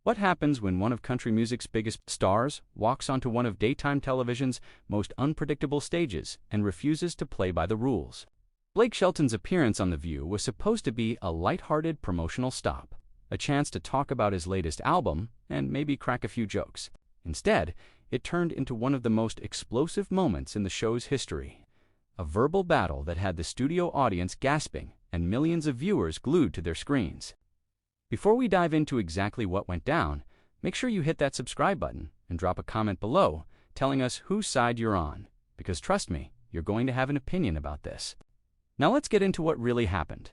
What happens when one of country music's biggest stars walks onto one of daytime television's most unpredictable stages and refuses to play by the rules? Blake Shelton's appearance on The View was supposed to be a lighthearted promotional stop, a chance to talk about his latest album and maybe crack a few jokes. Instead, it turned into one of the most explosive moments in the show's history, a verbal battle that had the studio audience gasping and millions of viewers glued to their screens. Before we dive into exactly what went down, make sure you hit that subscribe button and drop a comment below telling us whose side you're on, because trust me, you're going to have an opinion about this. Now let's get into what really happened.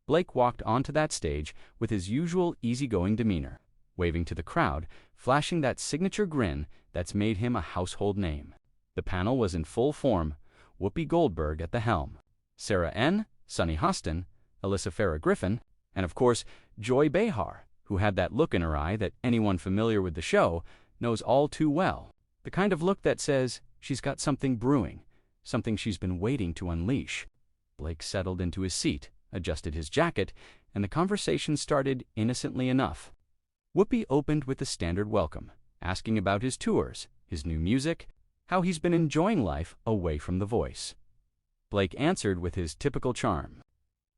Blake walked onto that stage with his usual easygoing demeanor, waving to the crowd, flashing that signature grin that's made him a household name. The panel was in full form, Whoopi Goldberg at the helm, Sarah N., Sunny Hostin, Alyssa Farah Griffin, and of course, Joy Behar, who had that look in her eye that anyone familiar with the show knows all too well. The kind of look that says she's got something brewing, something she's been waiting to unleash. Blake settled into his seat, adjusted his jacket, and the conversation started innocently enough. Whoopi opened with the standard welcome, asking about his tours, his new music, how he's been enjoying life away from The Voice. Blake answered with his typical charm,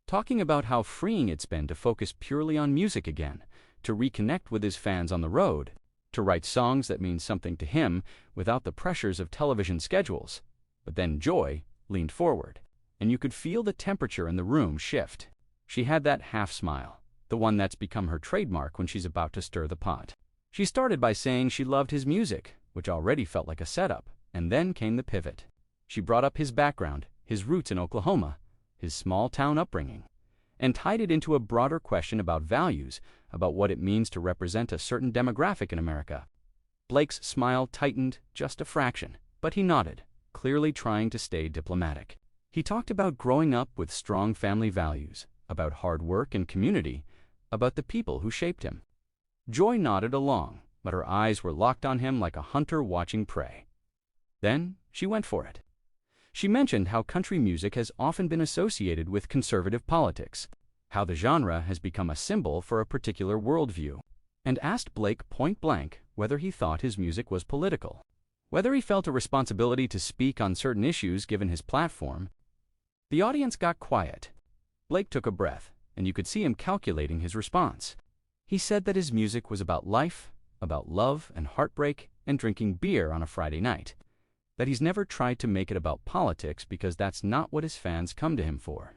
talking about how freeing it's been to focus purely on music again, to reconnect with his fans on the road, to write songs that mean something to him without the pressures of television schedules. But then Joy leaned forward, and you could feel the temperature in the room shift. She had that half smile, the one that's become her trademark when she's about to stir the pot. She started by saying she loved his music, which already felt like a setup, and then came the pivot. She brought up his background, his roots in Oklahoma, his small-town upbringing, and tied it into a broader question about values, about what it means to represent a certain demographic in America. Blake's smile tightened just a fraction, but he nodded, clearly trying to stay diplomatic. He talked about growing up with strong family values, about hard work and community, about the people who shaped him. Joy nodded along, but her eyes were locked on him like a hunter watching prey. Then she went for it. She mentioned how country music has often been associated with conservative politics, how the genre has become a symbol for a particular worldview, and asked Blake point-blank whether he thought his music was political, whether he felt a responsibility to speak on certain issues given his platform. The audience got quiet. Blake took a breath, and you could see him calculating his response. He said that his music was about life, about love and heartbreak, and drinking beer on a Friday night, that he's never tried to make it about politics because that's not what his fans come to him for.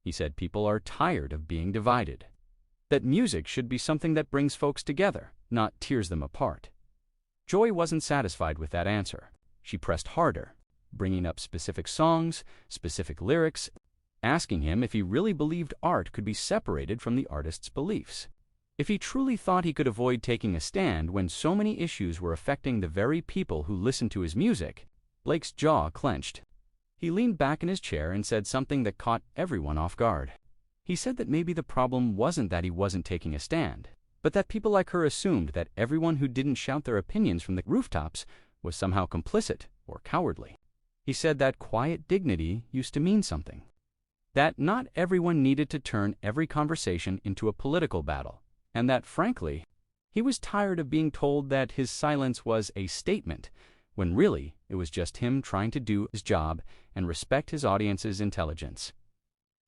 He said people are tired of being divided, that music should be something that brings folks together, not tears them apart. Joy wasn't satisfied with that answer. She pressed harder, bringing up specific songs, specific lyrics, asking him if he really believed art could be separated from the artist's beliefs. If he truly thought he could avoid taking a stand when so many issues were affecting the very people who listened to his music. Blake's jaw clenched. He leaned back in his chair and said something that caught everyone off guard. He said that maybe the problem wasn't that he wasn't taking a stand, but that people like her assumed that everyone who didn't shout their opinions from the rooftops was somehow complicit or cowardly. He said that quiet dignity used to mean something, that not everyone needed to turn every conversation into a political battle, and that, frankly, he was tired of being told that his silence was a statement, when really it was just him trying to do his job and respect his audience's intelligence.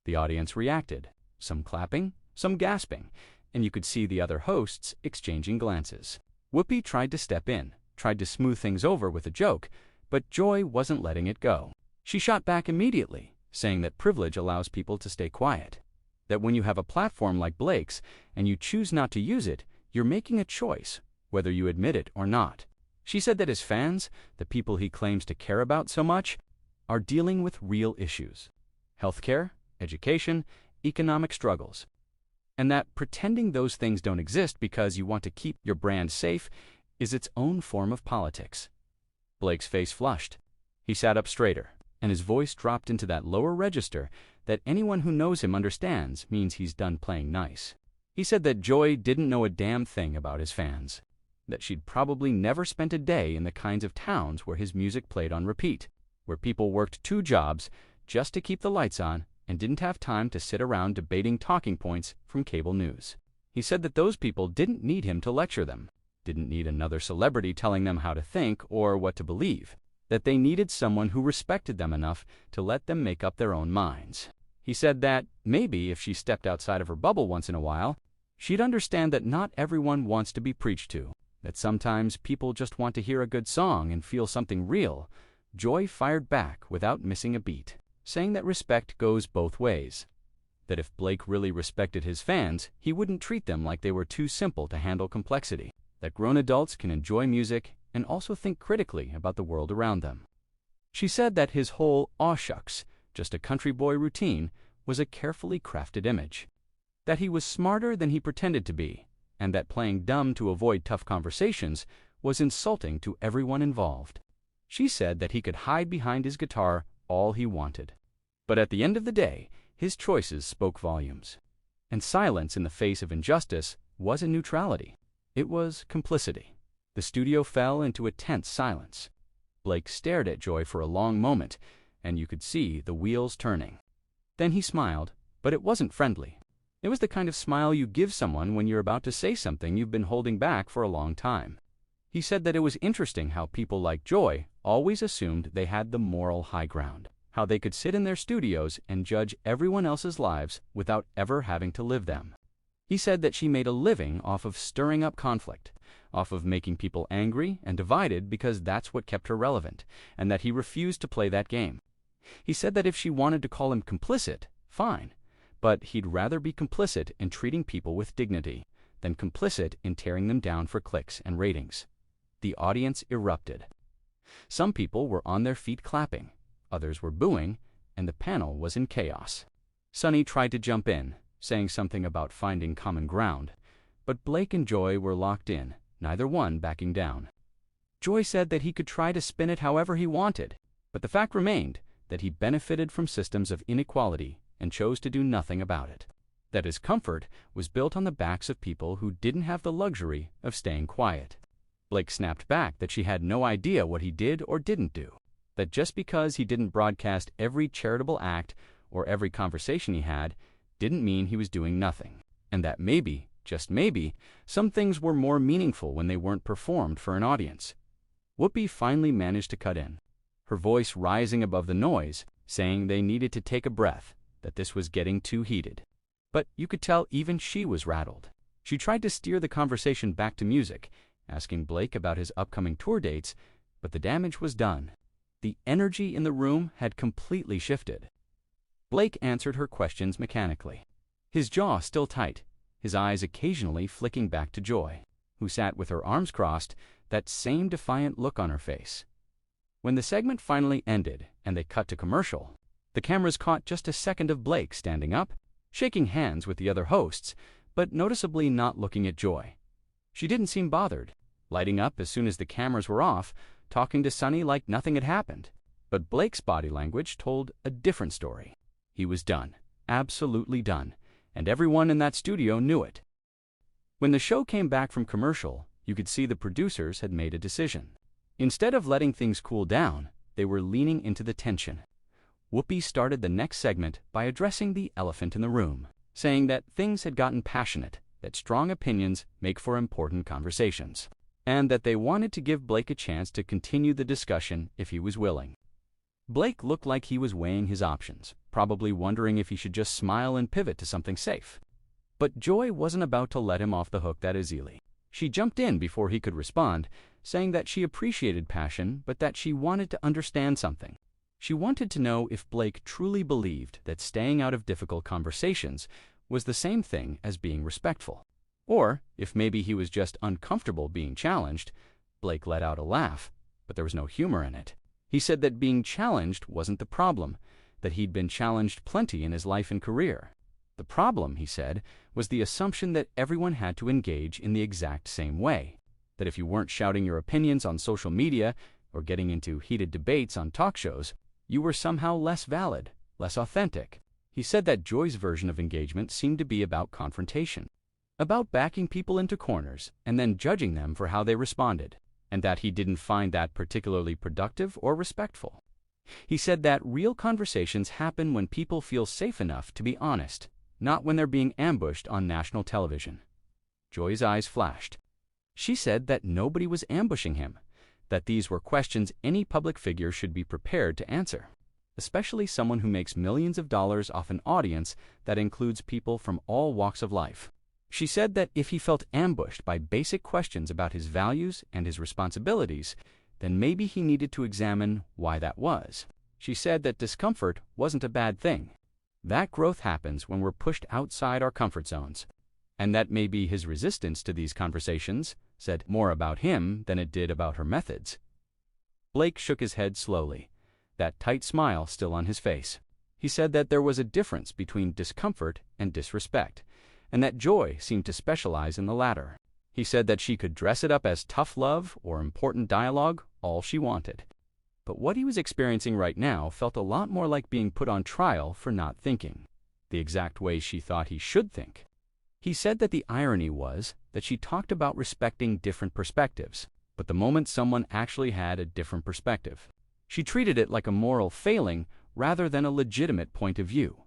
The audience reacted, some clapping, some gasping, and you could see the other hosts exchanging glances. Whoopi tried to step in, tried to smooth things over with a joke, but Joy wasn't letting it go. She shot back immediately, saying that privilege allows people to stay quiet, that when you have a platform like Blake's and you choose not to use it, you're making a choice, whether you admit it or not. She said that his fans, the people he claims to care about so much, are dealing with real issues: healthcare, education, economic struggles, and that pretending those things don't exist because you want to keep your brand safe is its own form of politics. Blake's face flushed. He sat up straighter, and his voice dropped into that lower register that anyone who knows him understands means he's done playing nice. He said that Joy didn't know a damn thing about his fans, that she'd probably never spent a day in the kinds of towns where his music played on repeat, where people worked 2 jobs just to keep the lights on and didn't have time to sit around debating talking points from cable news. He said that those people didn't need him to lecture them, didn't need another celebrity telling them how to think or what to believe, that they needed someone who respected them enough to let them make up their own minds. He said that maybe if she stepped outside of her bubble once in a while, she'd understand that not everyone wants to be preached to, that sometimes people just want to hear a good song and feel something real. Joy fired back without missing a beat, saying that respect goes both ways. That if Blake really respected his fans, he wouldn't treat them like they were too simple to handle complexity. That grown adults can enjoy music and also think critically about the world around them. She said that his whole "aw shucks, just a country boy" routine was a carefully crafted image. That he was smarter than he pretended to be, and that playing dumb to avoid tough conversations was insulting to everyone involved. She said that he could hide behind his guitar all he wanted. But at the end of the day, his choices spoke volumes. And silence in the face of injustice wasn't neutrality. It was complicity. The studio fell into a tense silence. Blake stared at Joy for a long moment, and you could see the wheels turning. Then he smiled, but it wasn't friendly. It was the kind of smile you give someone when you're about to say something you've been holding back for a long time. He said that it was interesting how people like Joy always assumed they had the moral high ground, how they could sit in their studios and judge everyone else's lives without ever having to live them. He said that she made a living off of stirring up conflict, off of making people angry and divided because that's what kept her relevant, and that he refused to play that game. He said that if she wanted to call him complicit, fine, but he'd rather be complicit in treating people with dignity than complicit in tearing them down for clicks and ratings. The audience erupted. Some people were on their feet clapping, others were booing, and the panel was in chaos. Sonny tried to jump in, saying something about finding common ground, but Blake and Joy were locked in, neither one backing down. Joy said that he could try to spin it however he wanted, but the fact remained that he benefited from systems of inequality and chose to do nothing about it. That his comfort was built on the backs of people who didn't have the luxury of staying quiet. Blake snapped back that she had no idea what he did or didn't do, that just because he didn't broadcast every charitable act or every conversation he had didn't mean he was doing nothing, and that maybe, just maybe, some things were more meaningful when they weren't performed for an audience. Whoopi finally managed to cut in, her voice rising above the noise, saying they needed to take a breath, that this was getting too heated. But you could tell even she was rattled. She tried to steer the conversation back to music, asking Blake about his upcoming tour dates, but the damage was done. The energy in the room had completely shifted. Blake answered her questions mechanically, his jaw still tight, his eyes occasionally flicking back to Joy, who sat with her arms crossed, that same defiant look on her face. When the segment finally ended and they cut to commercial, the cameras caught just a second of Blake standing up, shaking hands with the other hosts, but noticeably not looking at Joy. She didn't seem bothered, lighting up as soon as the cameras were off, talking to Sonny like nothing had happened. But Blake's body language told a different story. He was done, absolutely done, and everyone in that studio knew it. When the show came back from commercial, you could see the producers had made a decision. Instead of letting things cool down, they were leaning into the tension. Whoopi started the next segment by addressing the elephant in the room, saying that things had gotten passionate, that strong opinions make for important conversations, and that they wanted to give Blake a chance to continue the discussion if he was willing. Blake looked like he was weighing his options, probably wondering if he should just smile and pivot to something safe. But Joy wasn't about to let him off the hook that easily. She jumped in before he could respond, saying that she appreciated passion, but that she wanted to understand something. She wanted to know if Blake truly believed that staying out of difficult conversations was the same thing as being respectful, or if maybe he was just uncomfortable being challenged. Blake let out a laugh, but there was no humor in it. He said that being challenged wasn't the problem, that he'd been challenged plenty in his life and career. The problem, he said, was the assumption that everyone had to engage in the exact same way, that if you weren't shouting your opinions on social media or getting into heated debates on talk shows, you were somehow less valid, less authentic. He said that Joy's version of engagement seemed to be about confrontation, about backing people into corners and then judging them for how they responded, and that he didn't find that particularly productive or respectful. He said that real conversations happen when people feel safe enough to be honest, not when they're being ambushed on national television. Joy's eyes flashed. She said that nobody was ambushing him, that these were questions any public figure should be prepared to answer, especially someone who makes millions of dollars off an audience that includes people from all walks of life. She said that if he felt ambushed by basic questions about his values and his responsibilities, then maybe he needed to examine why that was. She said that discomfort wasn't a bad thing. That growth happens when we're pushed outside our comfort zones. And that maybe his resistance to these conversations said more about him than it did about her methods. Blake shook his head slowly, that tight smile still on his face. He said that there was a difference between discomfort and disrespect, and that Joy seemed to specialize in the latter. He said that she could dress it up as tough love or important dialogue all she wanted. But what he was experiencing right now felt a lot more like being put on trial for not thinking, the exact way she thought he should think. He said that the irony was that she talked about respecting different perspectives, but the moment someone actually had a different perspective, she treated it like a moral failing rather than a legitimate point of view.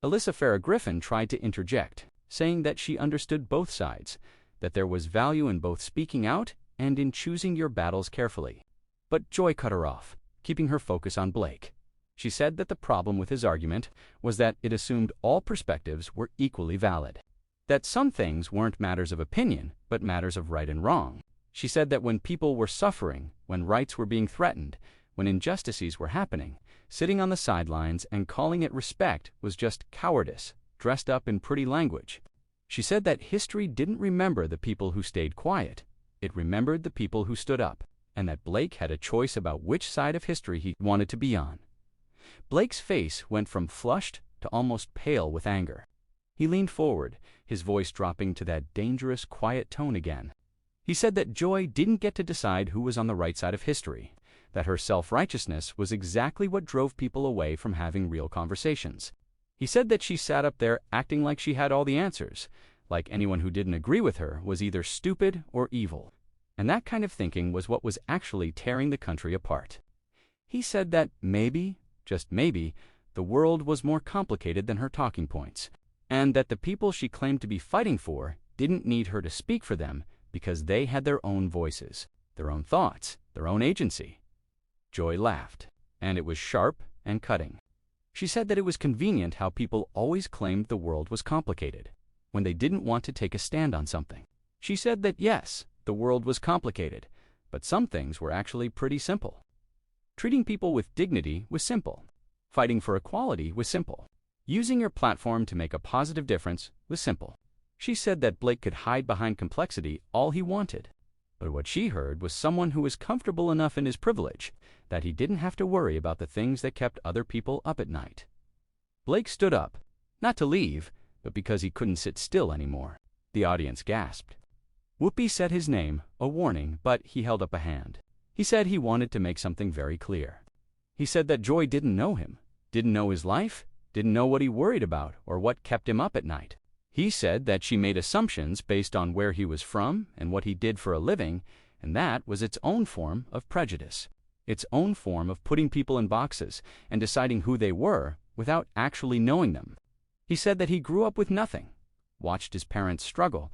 Alyssa Farah Griffin tried to interject, saying that she understood both sides, that there was value in both speaking out and in choosing your battles carefully. But Joy cut her off, keeping her focus on Blake. She said that the problem with his argument was that it assumed all perspectives were equally valid, that some things weren't matters of opinion, but matters of right and wrong. She said that when people were suffering, when rights were being threatened, when injustices were happening, sitting on the sidelines and calling it respect was just cowardice, dressed up in pretty language. She said that history didn't remember the people who stayed quiet. It remembered the people who stood up, and that Blake had a choice about which side of history he wanted to be on. Blake's face went from flushed to almost pale with anger. He leaned forward, his voice dropping to that dangerous, quiet tone again. He said that Joy didn't get to decide who was on the right side of history, that her self-righteousness was exactly what drove people away from having real conversations. He said that she sat up there acting like she had all the answers, like anyone who didn't agree with her was either stupid or evil. And that kind of thinking was what was actually tearing the country apart. He said that maybe, just maybe, the world was more complicated than her talking points, and that the people she claimed to be fighting for didn't need her to speak for them because they had their own voices, their own thoughts, their own agency. Joy laughed, and it was sharp and cutting. She said that it was convenient how people always claimed the world was complicated when they didn't want to take a stand on something. She said that yes, the world was complicated, but some things were actually pretty simple. Treating people with dignity was simple. Fighting for equality was simple. Using your platform to make a positive difference was simple. She said that Blake could hide behind complexity all he wanted, but what she heard was someone who was comfortable enough in his privilege that he didn't have to worry about the things that kept other people up at night. Blake stood up, not to leave, but because he couldn't sit still anymore. The audience gasped. Whoopi said his name, a warning, but he held up a hand. He said he wanted to make something very clear. He said that Joy didn't know him, didn't know his life, didn't know what he worried about or what kept him up at night. He said that she made assumptions based on where he was from and what he did for a living, and that was its own form of prejudice, its own form of putting people in boxes and deciding who they were without actually knowing them. He said that he grew up with nothing, watched his parents struggle,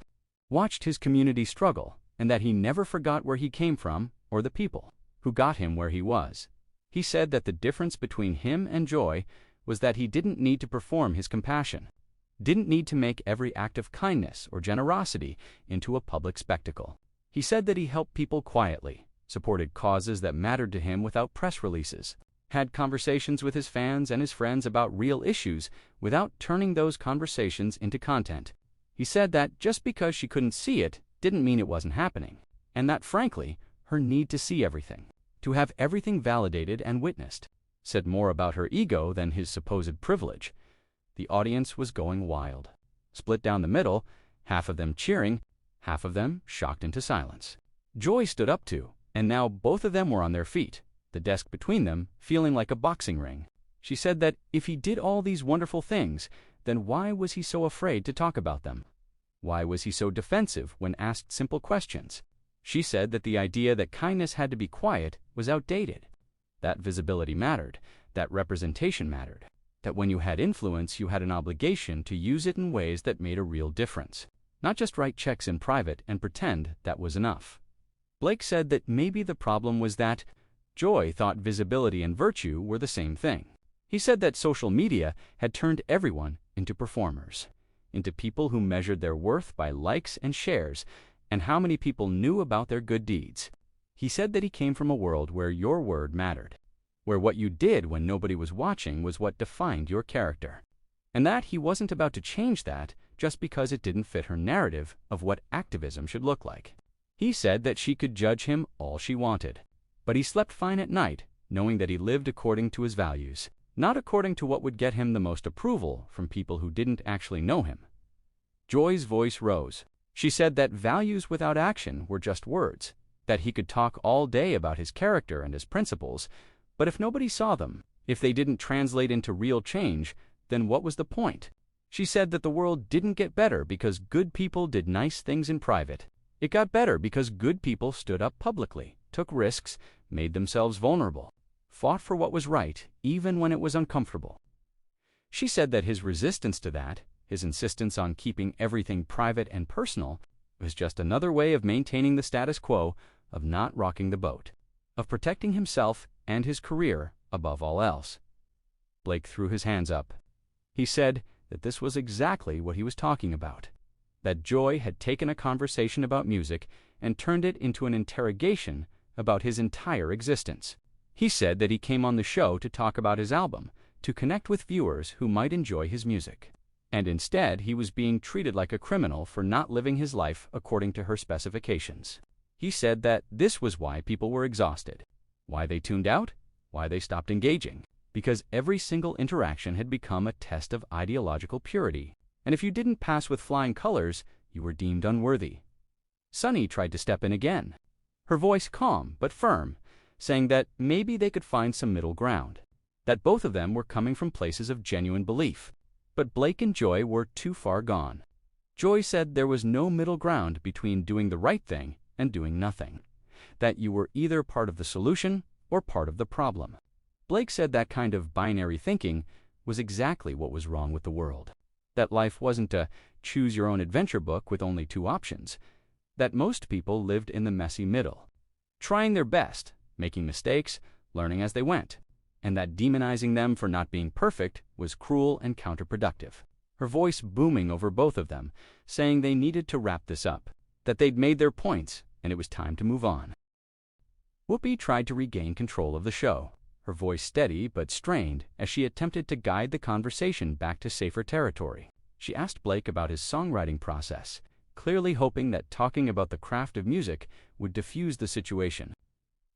watched his community struggle, and that he never forgot where he came from or the people who got him where he was. He said that the difference between him and Joy was that he didn't need to perform his compassion, didn't need to make every act of kindness or generosity into a public spectacle. He said that he helped people quietly, supported causes that mattered to him without press releases, had conversations with his fans and his friends about real issues without turning those conversations into content. He said that just because she couldn't see it didn't mean it wasn't happening, and that, frankly, her need to see everything, to have everything validated and witnessed, said more about her ego than his supposed privilege. The audience was going wild, split down the middle, half of them cheering, half of them shocked into silence. Joy stood up too, and now both of them were on their feet, the desk between them feeling like a boxing ring. She said that if he did all these wonderful things, then why was he so afraid to talk about them? Why was he so defensive when asked simple questions? She said that the idea that kindness had to be quiet was outdated, that visibility mattered, that representation mattered, that when you had influence you had an obligation to use it in ways that made a real difference. not just write checks in private and pretend that was enough. Blake said that maybe the problem was that Joy thought visibility and virtue were the same thing. He said that social media had turned everyone into performers, into people who measured their worth by likes and shares and how many people knew about their good deeds. He said that he came from a world where your word mattered, where what you did when nobody was watching was what defined your character, and that he wasn't about to change that just because it didn't fit her narrative of what activism should look like. He said that she could judge him all she wanted, but he slept fine at night knowing that he lived according to his values, not according to what would get him the most approval from people who didn't actually know him. Joy's voice rose. She said that values without action were just words, that he could talk all day about his character and his principles, but if nobody saw them, if they didn't translate into real change, then what was the point? She said that the world didn't get better because good people did nice things in private. It got better because good people stood up publicly, took risks, made themselves vulnerable, fought for what was right, even when it was uncomfortable. She said that his resistance to that, his insistence on keeping everything private and personal, was just another way of maintaining the status quo, of not rocking the boat, of protecting himself and his career above all else. Blake threw his hands up. He said that this was exactly what he was talking about, that Joy had taken a conversation about music and turned it into an interrogation about his entire existence. He said that he came on the show to talk about his album, to connect with viewers who might enjoy his music. And instead, he was being treated like a criminal for not living his life according to her specifications. He said that this was why people were exhausted, why they tuned out, why they stopped engaging, because every single interaction had become a test of ideological purity, and if you didn't pass with flying colors, you were deemed unworthy. Sunny tried to step in again, her voice calm but firm, saying that maybe they could find some middle ground, that both of them were coming from places of genuine belief. But Blake and Joy were too far gone. Joy said there was no middle ground between doing the right thing and doing nothing, that you were either part of the solution or part of the problem. Blake said that kind of binary thinking was exactly what was wrong with the world, that life wasn't a choose-your-own-adventure book with only two options, that most people lived in the messy middle, trying their best, making mistakes, learning as they went, and that demonizing them for not being perfect was cruel and counterproductive. Her voice booming over both of them, saying they needed to wrap this up, that they'd made their points and it was time to move on. Whoopi tried to regain control of the show, her voice steady but strained as she attempted to guide the conversation back to safer territory. She asked Blake about his songwriting process, clearly hoping that talking about the craft of music would diffuse the situation.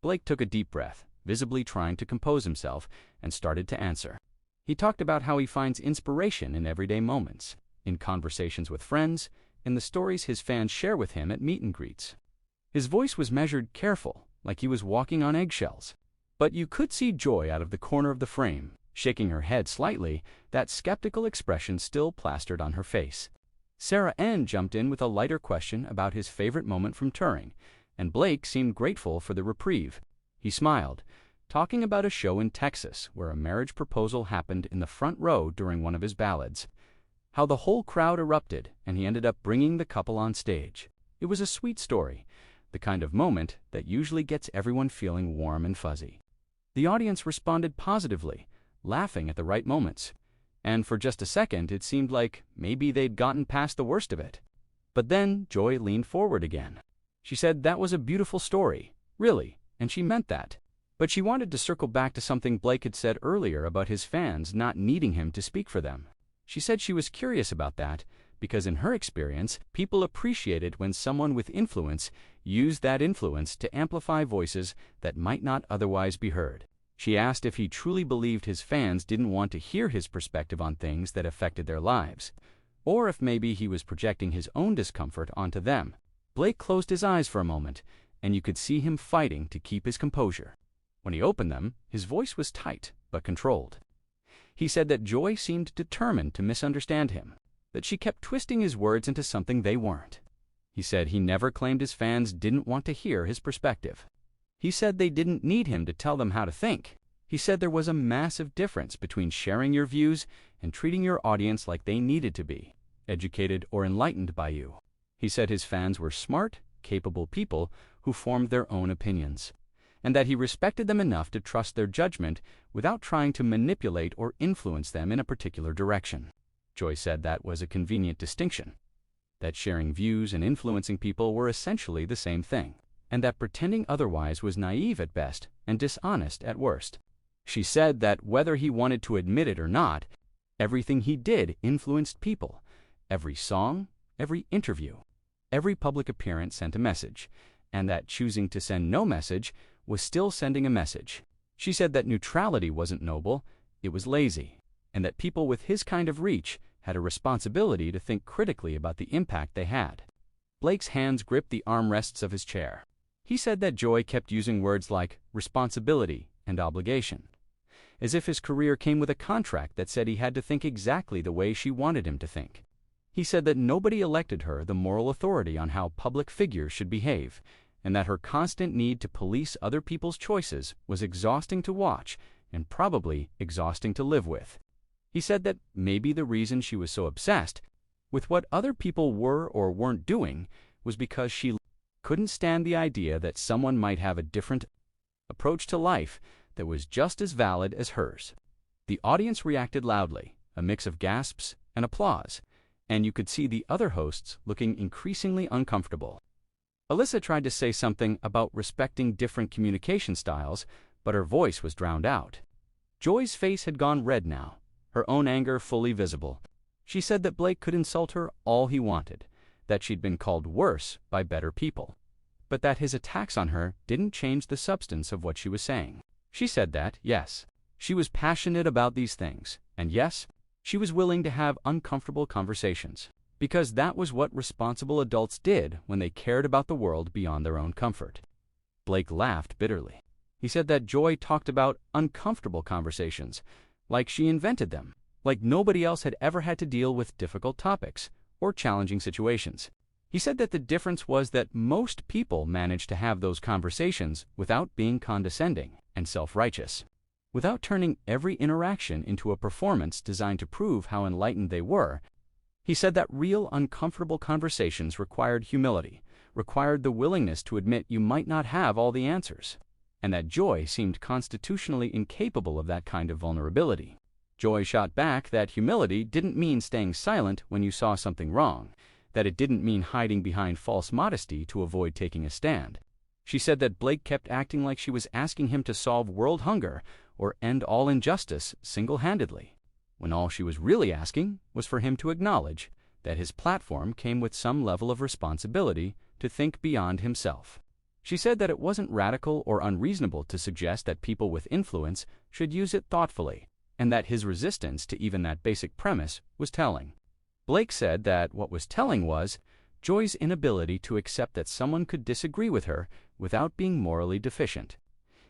Blake took a deep breath, visibly trying to compose himself, and started to answer. He talked about how he finds inspiration in everyday moments, in conversations with friends, in the stories his fans share with him at meet and greets. His voice was measured, careful, like he was walking on eggshells. But you could see Joy out of the corner of the frame, shaking her head slightly, that skeptical expression still plastered on her face. Sarah Ann jumped in with a lighter question about his favorite moment from touring, and Blake seemed grateful for the reprieve. He smiled, talking about a show in Texas where a marriage proposal happened in the front row during one of his ballads, how the whole crowd erupted and he ended up bringing the couple on stage. It was a sweet story, the kind of moment that usually gets everyone feeling warm and fuzzy. The audience responded positively, laughing at the right moments, and for just a second it seemed like maybe they'd gotten past the worst of it. But then Joy leaned forward again. She said that was a beautiful story, really, and she meant that. But she wanted to circle back to something Blake had said earlier about his fans not needing him to speak for them. She said she was curious about that because in her experience, people appreciated when someone with influence used that influence to amplify voices that might not otherwise be heard. She asked if he truly believed his fans didn't want to hear his perspective on things that affected their lives, or if maybe he was projecting his own discomfort onto them. Blake closed his eyes for a moment, and you could see him fighting to keep his composure. When he opened them, his voice was tight but controlled. He said that Joy seemed determined to misunderstand him, that she kept twisting his words into something they weren't. He said he never claimed his fans didn't want to hear his perspective. He said they didn't need him to tell them how to think. He said there was a massive difference between sharing your views and treating your audience like they needed to be educated or enlightened by you. He said his fans were smart, capable people who formed their own opinions, and that he respected them enough to trust their judgment without trying to manipulate or influence them in a particular direction. Joy said that was a convenient distinction, that sharing views and influencing people were essentially the same thing, and that pretending otherwise was naive at best and dishonest at worst. She said that whether he wanted to admit it or not, everything he did influenced people. Every song, every interview, every public appearance sent a message, and that choosing to send no message was still sending a message. She said that neutrality wasn't noble, it was lazy, and that people with his kind of reach had a responsibility to think critically about the impact they had. Blake's hands gripped the armrests of his chair. He said that Joy kept using words like responsibility and obligation, as if his career came with a contract that said he had to think exactly the way she wanted him to think. He said that nobody elected her the moral authority on how public figures should behave, and that her constant need to police other people's choices was exhausting to watch and probably exhausting to live with. He said that maybe the reason she was so obsessed with what other people were or weren't doing was because she couldn't stand the idea that someone might have a different approach to life that was just as valid as hers. The audience reacted loudly, a mix of gasps and applause, and you could see the other hosts looking increasingly uncomfortable. Alyssa tried to say something about respecting different communication styles, but her voice was drowned out. Joy's face had gone red now, her own anger fully visible. She said that Blake could insult her all he wanted, that she'd been called worse by better people, but that his attacks on her didn't change the substance of what she was saying. She said that, yes, she was passionate about these things, and yes, she was willing to have uncomfortable conversations, because that was what responsible adults did when they cared about the world beyond their own comfort. Blake laughed bitterly. He said that Joy talked about uncomfortable conversations, like she invented them, like nobody else had ever had to deal with difficult topics or challenging situations. He said that the difference was that most people managed to have those conversations without being condescending and self-righteous, without turning every interaction into a performance designed to prove how enlightened they were. He said that real uncomfortable conversations required humility, required the willingness to admit you might not have all the answers, and that Joy seemed constitutionally incapable of that kind of vulnerability. Joy shot back that humility didn't mean staying silent when you saw something wrong, that it didn't mean hiding behind false modesty to avoid taking a stand. She said that Blake kept acting like she was asking him to solve world hunger or end all injustice single-handedly, when all she was really asking was for him to acknowledge that his platform came with some level of responsibility to think beyond himself. She said that it wasn't radical or unreasonable to suggest that people with influence should use it thoughtfully, and that his resistance to even that basic premise was telling. Blake said that what was telling was Joy's inability to accept that someone could disagree with her without being morally deficient.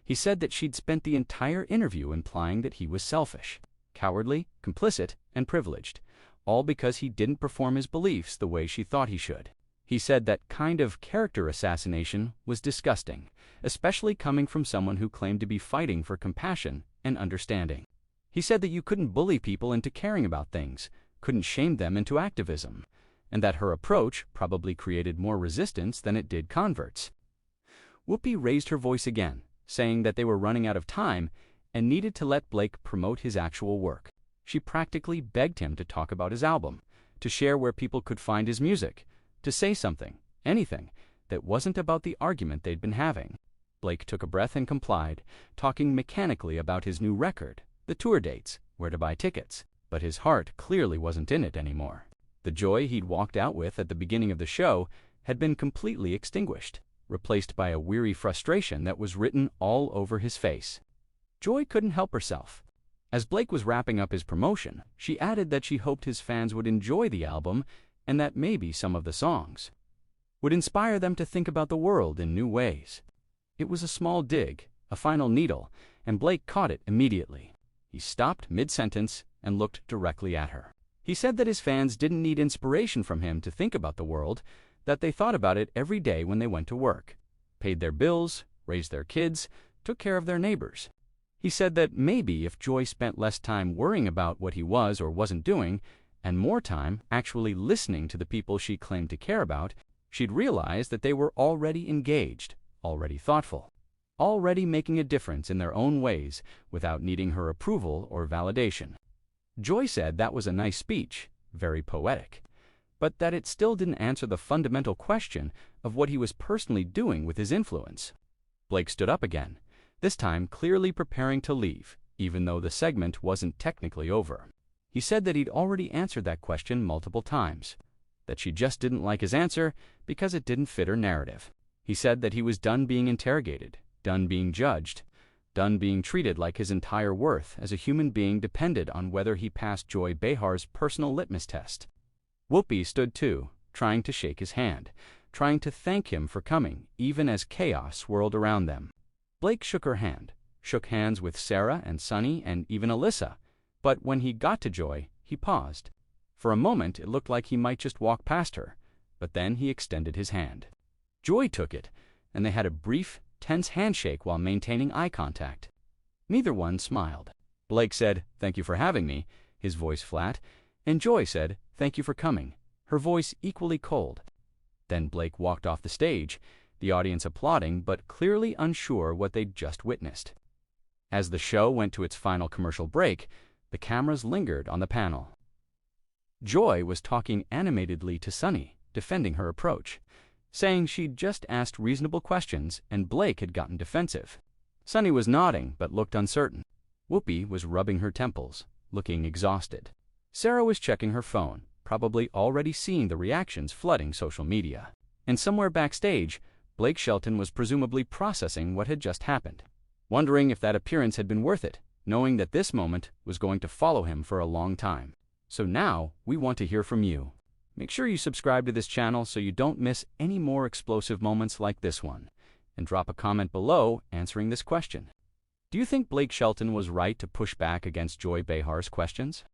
He said that she'd spent the entire interview implying that he was selfish, cowardly, complicit, and privileged, all because he didn't perform his beliefs the way she thought he should. He said that kind of character assassination was disgusting, especially coming from someone who claimed to be fighting for compassion and understanding. He said that you couldn't bully people into caring about things, couldn't shame them into activism, and that her approach probably created more resistance than it did converts. Whoopi raised her voice again, saying that they were running out of time and needed to let Blake promote his actual work. She practically begged him to talk about his album, to share where people could find his music, to say something, anything, that wasn't about the argument they'd been having. Blake took a breath and complied, talking mechanically about his new record, the tour dates, where to buy tickets, but his heart clearly wasn't in it anymore. The joy he'd walked out with at the beginning of the show had been completely extinguished, replaced by a weary frustration that was written all over his face. Joy couldn't help herself. As Blake was wrapping up his promotion, she added that she hoped his fans would enjoy the album and that maybe some of the songs would inspire them to think about the world in new ways. It was a small dig, a final needle, and Blake caught it immediately. He stopped mid-sentence and looked directly at her. He said that his fans didn't need inspiration from him to think about the world, that they thought about it every day when they went to work, paid their bills, raised their kids, took care of their neighbors. He said that maybe if Joy spent less time worrying about what he was or wasn't doing, and more time actually listening to the people she claimed to care about, she'd realize that they were already engaged, already thoughtful, already making a difference in their own ways without needing her approval or validation. Joy said that was a nice speech, very poetic, but that it still didn't answer the fundamental question of what he was personally doing with his influence. Blake stood up again, this time clearly preparing to leave, even though the segment wasn't technically over. He said that he'd already answered that question multiple times, that she just didn't like his answer because it didn't fit her narrative. He said that he was done being interrogated, done being judged, done being treated like his entire worth as a human being depended on whether he passed Joy Behar's personal litmus test. Whoopi stood too, trying to shake his hand, trying to thank him for coming, even as chaos swirled around them. Blake shook her hand, shook hands with Sarah and Sunny and even Alyssa, but when he got to Joy, he paused. For a moment, it looked like he might just walk past her, but then he extended his hand. Joy took it, and they had a brief, tense handshake while maintaining eye contact. Neither one smiled. Blake said, "Thank you for having me," his voice flat, and Joy said, "Thank you for coming," her voice equally cold. Then Blake walked off the stage, the audience applauding but clearly unsure what they'd just witnessed. As the show went to its final commercial break, the cameras lingered on the panel. Joy was talking animatedly to Sunny, defending her approach, saying she'd just asked reasonable questions and Blake had gotten defensive. Sunny was nodding but looked uncertain. Whoopi was rubbing her temples, looking exhausted. Sarah was checking her phone, probably already seeing the reactions flooding social media. And somewhere backstage, Blake Shelton was presumably processing what had just happened, wondering if that appearance had been worth it, knowing that this moment was going to follow him for a long time. So now, we want to hear from you. Make sure you subscribe to this channel so you don't miss any more explosive moments like this one, and drop a comment below answering this question. Do you think Blake Shelton was right to push back against Joy Behar's questions?